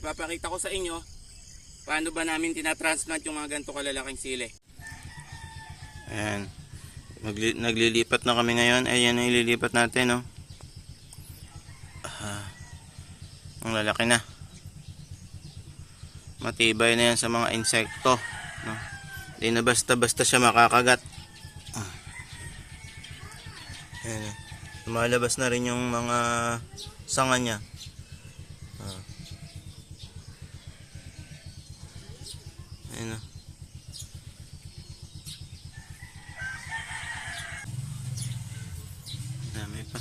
Papakita ko sa inyo paano ba namin tinatransplant yung mga ganito kalalaking sili. Ayan. Naglilipat na kami ngayon. Ayan na ililipat natin, no? Ang lalaki na. Matibay na yan sa mga insekto, no? Hindi na basta-basta siya makakagat. Ayan. Lumalabas na rin yung mga sanga niya. Ayan, no? Dami pa.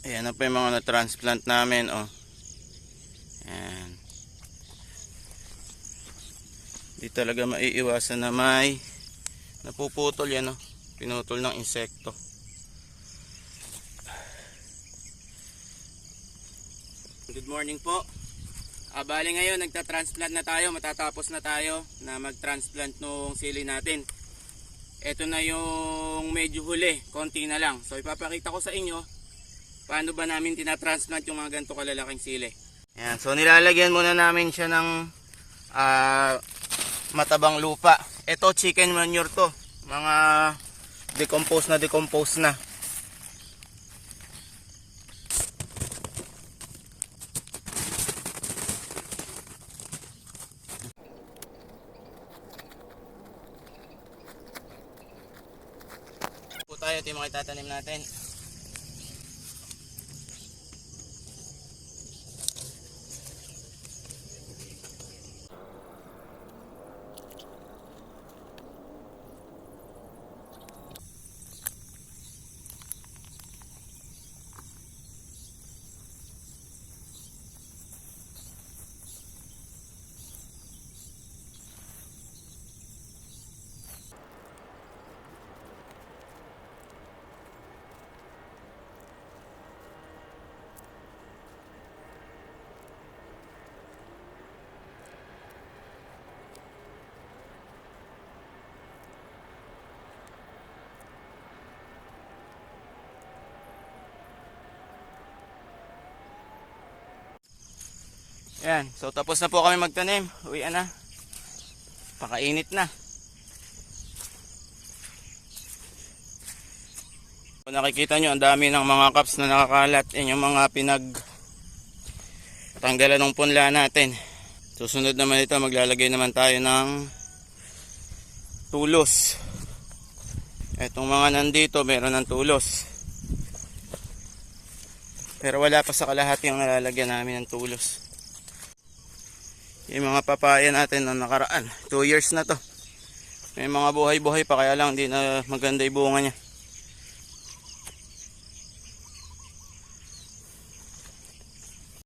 Ayan na po yung mga na-transplant namin, oh. Ayan. Di talaga maiiwasan na may napuputol yan, oh. Pinutol ng insekto. Good morning po. Bali ngayon nagta-transplant na tayo, matatapos na tayo na mag-transplant nung sili natin. Ito na yung medyo huli, konti na lang. So ipapakita ko sa inyo paano ba namin tinatransplant yung mga ganito kalalaking sili. Ayan, so nilalagyan muna namin siya ng matabang lupa. Ito chicken manure to, mga decompose na. Po tayo, ito yung mga itatanim natin. Ayan, so tapos na po kami magtanim. Uwian na. Pakainit na. Kung nakikita nyo, ang dami ng mga cups na nakakalat. Yan yung mga tanggalan ng punla natin. Susunod naman ito, maglalagay naman tayo ng tulos. Etong mga nandito, meron ng tulos. Pero wala pa sa kalahati yung nalalagyan namin ng tulos. Yung mga papaya natin na nakaraan, 2 years na to, May mga buhay-buhay pa kaya lang hindi na maganda yung bunga niya.